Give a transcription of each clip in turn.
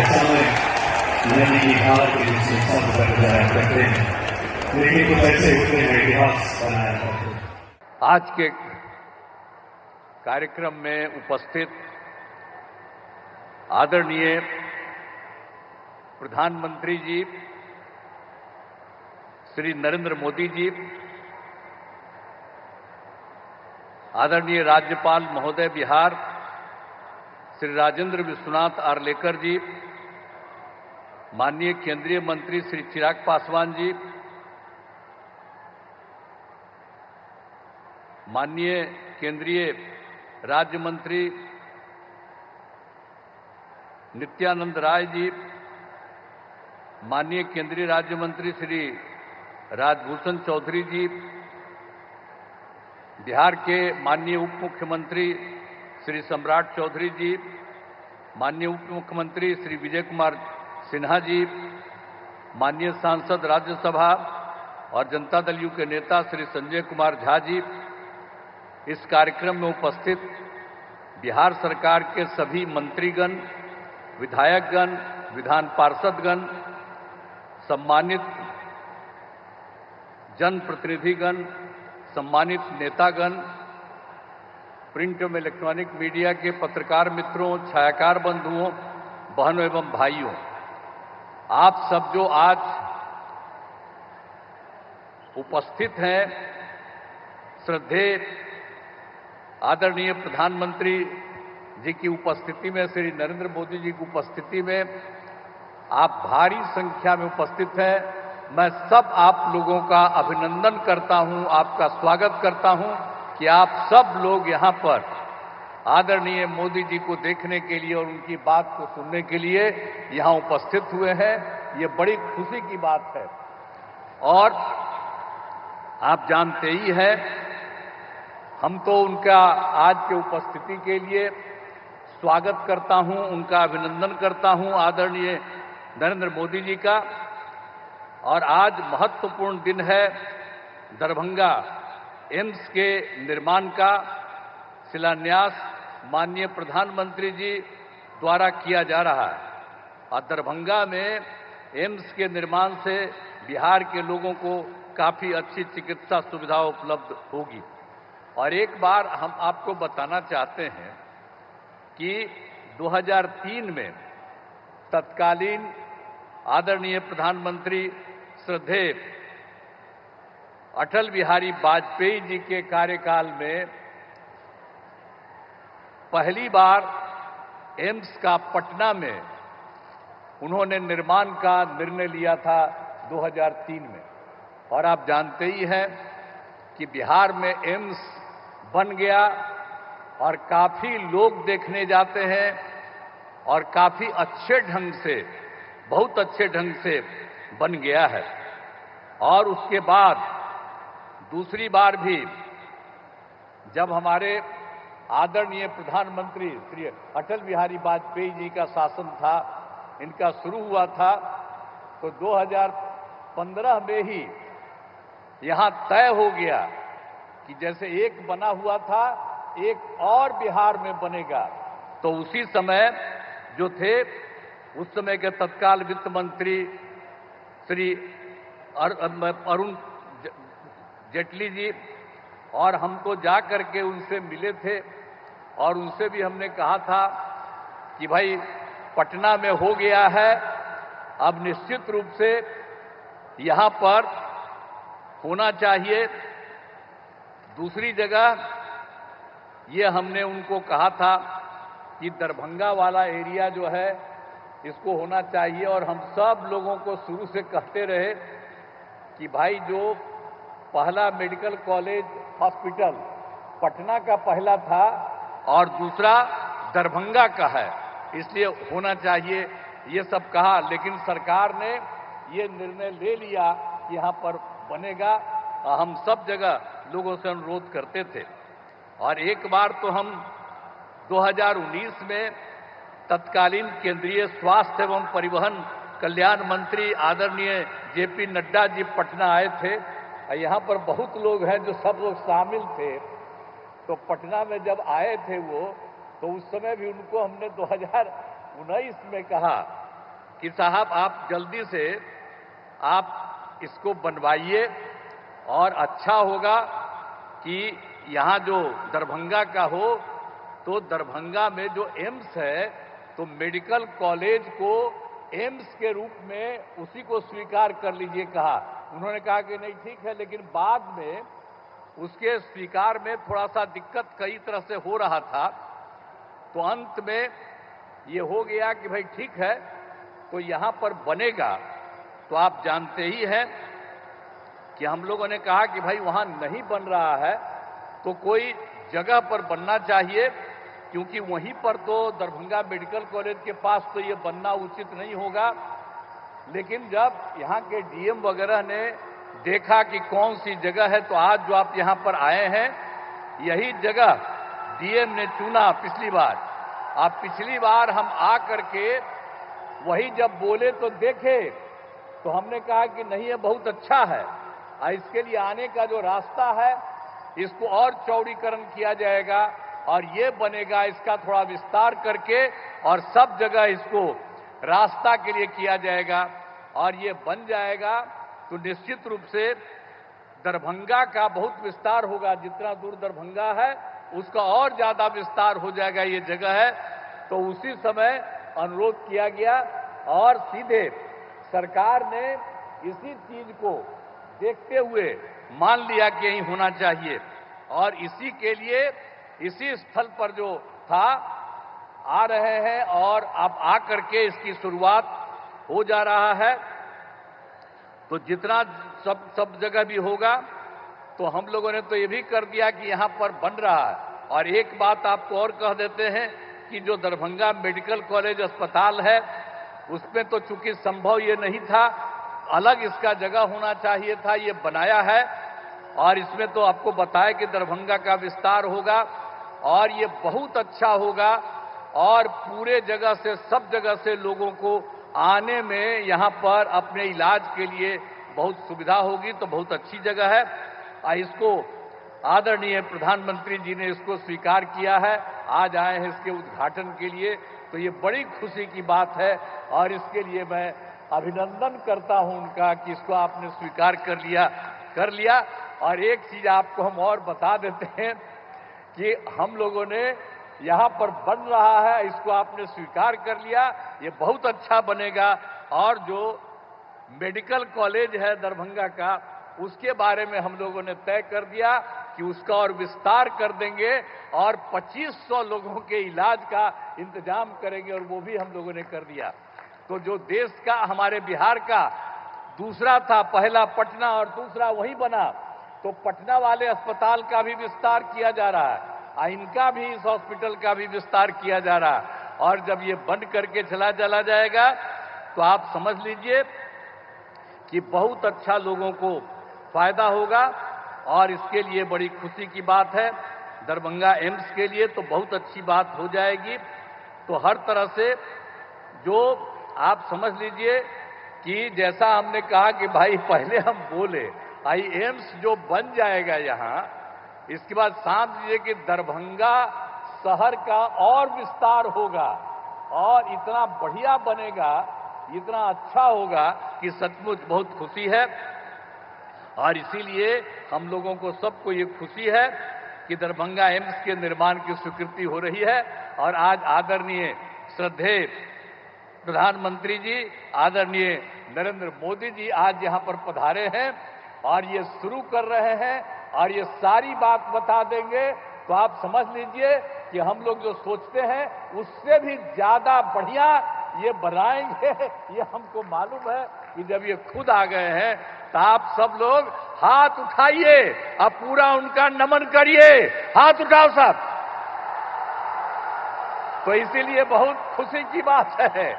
समय नदी की धार के जिससे सब बन जाया करते हैं, लेकिन कुछ ऐसे होते हैं इतिहास बनाया करते हैं। आज के कार्यक्रम में उपस्थित आदरणीय प्रधानमंत्री जी श्री नरेंद्र मोदी जी, आदरणीय राज्यपाल महोदय बिहार श्री राजेंद्र विश्वनाथ आर्लेकर जी, माननीय केंद्रीय मंत्री श्री चिराग पासवान जी, माननीय केंद्रीय राज्य मंत्री नित्यानंद राय जी, माननीय केंद्रीय राज्य मंत्री श्री राजभूषण चौधरी जी, बिहार के माननीय उप मुख्यमंत्री श्री सम्राट चौधरी जी, माननीय उप मुख्यमंत्री श्री विजय कुमार सिन्हा जी, माननीय सांसद राज्यसभा और जनता दल यू के नेता श्री संजय कुमार झा जी, इस कार्यक्रम में उपस्थित बिहार सरकार के सभी मंत्रीगण, विधायकगण, विधान पार्षदगण, सम्मानित जनप्रतिनिधिगण, सम्मानित नेतागण, प्रिंट एवं इलेक्ट्रॉनिक मीडिया के पत्रकार मित्रों, छायाकार बंधुओं, बहनों एवं भाइयों, आप सब जो आज उपस्थित हैं, श्रद्धेय आदरणीय प्रधानमंत्री जी की उपस्थिति में, श्री नरेंद्र मोदी जी की उपस्थिति में आप भारी संख्या में उपस्थित हैं। मैं सब आप लोगों का अभिनंदन करता हूं, आपका स्वागत करता हूं कि आप सब लोग यहां पर आदरणीय मोदी जी को देखने के लिए और उनकी बात को सुनने के लिए यहां उपस्थित हुए हैं। ये बड़ी खुशी की बात है। और आप जानते ही हैं, हम तो उनका आज के उपस्थिति के लिए स्वागत करता हूं, उनका अभिनंदन करता हूं, आदरणीय नरेंद्र मोदी जी का। और आज महत्वपूर्ण दिन है, दरभंगा एम्स के निर्माण का शिलान्यास माननीय प्रधानमंत्री जी द्वारा किया जा रहा है। और दरभंगा में एम्स के निर्माण से बिहार के लोगों को काफी अच्छी चिकित्सा सुविधा उपलब्ध होगी। और एक बार हम आपको बताना चाहते हैं कि 2003 में तत्कालीन आदरणीय प्रधानमंत्री श्रद्धेय अटल बिहारी वाजपेयी जी के कार्यकाल में पहली बार एम्स का पटना में उन्होंने निर्माण का निर्णय लिया था 2003 में। और आप जानते ही हैं कि बिहार में एम्स बन गया और काफी लोग देखने जाते हैं और काफी अच्छे ढंग से, बहुत अच्छे ढंग से बन गया है। और उसके बाद दूसरी बार भी जब हमारे आदरणीय प्रधानमंत्री श्री अटल बिहारी वाजपेयी जी का शासन था, इनका शुरू हुआ था, तो 2015 में ही यहां तय हो गया कि जैसे एक बना हुआ था, एक और बिहार में बनेगा। तो उसी समय जो थे, उस समय के तत्काल वित्त मंत्री श्री अरुण जेटली जी, और हम तो जा करके उनसे मिले थे और उनसे भी हमने कहा था कि भाई पटना में हो गया है, अब निश्चित रूप से यहां पर होना चाहिए। दूसरी जगह ये हमने उनको कहा था कि दरभंगा वाला एरिया जो है इसको होना चाहिए। और हम सब लोगों को शुरू से कहते रहे कि भाई जो पहला मेडिकल कॉलेज हॉस्पिटल पटना का पहला था और दूसरा दरभंगा का है, इसलिए होना चाहिए, ये सब कहा। लेकिन सरकार ने ये निर्णय ले लिया कि यहां पर बनेगा। हम सब जगह लोगों से अनुरोध करते थे। और एक बार तो हम 2019 में तत्कालीन केंद्रीय स्वास्थ्य एवं परिवहन कल्याण मंत्री आदरणीय जेपी नड्डा जी पटना आए थे। यहाँ पर बहुत लोग हैं जो सब लोग शामिल थे। तो पटना में जब आए थे वो, तो उस समय भी उनको हमने 2019 में कहा कि साहब आप जल्दी से आप इसको बनवाइए और अच्छा होगा कि यहाँ जो दरभंगा का हो, तो दरभंगा में जो एम्स है तो मेडिकल कॉलेज को एम्स के रूप में उसी को स्वीकार कर लीजिए कहा। उन्होंने कहा कि नहीं ठीक है, लेकिन बाद में उसके स्वीकार में थोड़ा सा दिक्कत कई तरह से हो रहा था, तो अंत में ये हो गया कि भाई ठीक है तो यहाँ पर बनेगा। तो आप जानते ही हैं कि हम लोगों ने कहा कि भाई वहाँ नहीं बन रहा है तो कोई जगह पर बनना चाहिए, क्योंकि वहीं पर तो दरभंगा मेडिकल कॉलेज के पास तो ये बनना उचित नहीं होगा। लेकिन जब यहाँ के डीएम वगैरह ने देखा कि कौन सी जगह है, तो आज जो आप यहाँ पर आए हैं यही जगह डीएम ने चुना पिछली बार। आप पिछली बार हम आ करके वही जब बोले तो देखे तो हमने कहा कि नहीं ये बहुत अच्छा है, इसके लिए आने का जो रास्ता है इसको और चौड़ीकरण किया जाएगा और ये बनेगा, इसका थोड़ा विस्तार करके और सब जगह इसको रास्ता के लिए किया जाएगा और ये बन जाएगा तो निश्चित रूप से दरभंगा का बहुत विस्तार होगा। जितना दूर दरभंगा है उसका और ज्यादा विस्तार हो जाएगा ये जगह है। तो उसी समय अनुरोध किया गया और सीधे सरकार ने इसी चीज को देखते हुए मान लिया कि यही होना चाहिए और इसी के लिए इसी स्थल पर जो था आ रहे हैं और अब आ करके इसकी शुरुआत हो जा रहा है। तो जितना सब जगह भी होगा तो हम लोगों ने तो ये भी कर दिया कि यहाँ पर बन रहा है। और एक बात आपको और कह देते हैं कि जो दरभंगा मेडिकल कॉलेज अस्पताल है उसमें तो चूंकि संभव ये नहीं था, अलग इसका जगह होना चाहिए था, ये बनाया है और इसमें तो आपको बताया कि दरभंगा का विस्तार होगा और ये बहुत अच्छा होगा और पूरे जगह से सब जगह से लोगों को आने में यहाँ पर अपने इलाज के लिए बहुत सुविधा होगी। तो बहुत अच्छी जगह है। इसको आदरणीय प्रधानमंत्री जी ने इसको स्वीकार किया है, आज आए हैं इसके उद्घाटन के लिए, तो ये बड़ी खुशी की बात है और इसके लिए मैं अभिनंदन करता हूं उनका कि इसको आपने स्वीकार कर लिया। और एक चीज आपको हम और बता देते हैं कि हम लोगों ने यहाँ पर बन रहा है, इसको आपने स्वीकार कर लिया, ये बहुत अच्छा बनेगा। और जो मेडिकल कॉलेज है दरभंगा का उसके बारे में हम लोगों ने तय कर दिया कि उसका और विस्तार कर देंगे और 2500 लोगों के इलाज का इंतजाम करेंगे और वो भी हम लोगों ने कर दिया। तो जो देश का हमारे बिहार का दूसरा था, पहला पटना और दूसरा वहीं बना, तो पटना वाले अस्पताल का भी विस्तार किया जा रहा है, इनका भी इस हॉस्पिटल का भी विस्तार किया जा रहा है। और जब ये बंद करके चला जाएगा तो आप समझ लीजिए कि बहुत अच्छा लोगों को फायदा होगा और इसके लिए बड़ी खुशी की बात है। दरभंगा एम्स के लिए तो बहुत अच्छी बात हो जाएगी। तो हर तरह से जो आप समझ लीजिए कि जैसा हमने कहा कि भाई पहले हम बोले एम्स जो बन जाएगा यहाँ, इसके बाद समझ लीजिए कि दरभंगा शहर का और विस्तार होगा और इतना बढ़िया बनेगा, इतना अच्छा होगा कि सचमुच बहुत खुशी है। और इसीलिए हम लोगों को सबको ये खुशी है कि दरभंगा एम्स के निर्माण की स्वीकृति हो रही है। और आज आदरणीय श्रद्धेय प्रधानमंत्री जी, आदरणीय नरेंद्र मोदी जी आज यहाँ पर पधारे हैं और ये शुरू कर रहे हैं और ये सारी बात बता देंगे। तो आप समझ लीजिए कि हम लोग जो सोचते हैं उससे भी ज्यादा बढ़िया ये बनाएंगे, ये हमको मालूम है कि जब ये खुद आ गए हैं तो आप सब लोग हाथ उठाइए और पूरा उनका नमन करिए। हाथ उठाओ सब। तो इसीलिए बहुत खुशी की बात है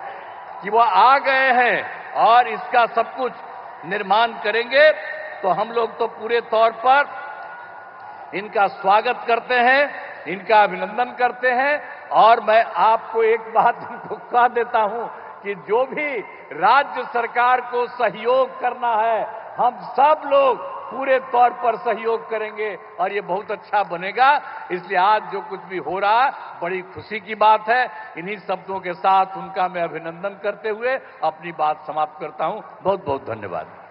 कि वो आ गए हैं और इसका सब कुछ निर्माण करेंगे। तो हम लोग तो पूरे तौर पर इनका स्वागत करते हैं, इनका अभिनंदन करते हैं। और मैं आपको एक बात इनको कह देता हूं कि जो भी राज्य सरकार को सहयोग करना है, हम सब लोग पूरे तौर पर सहयोग करेंगे और ये बहुत अच्छा बनेगा। इसलिए आज जो कुछ भी हो रहा है बड़ी खुशी की बात है। इन्हीं शब्दों के साथ उनका मैं अभिनंदन करते हुए अपनी बात समाप्त करता हूं। बहुत बहुत धन्यवाद।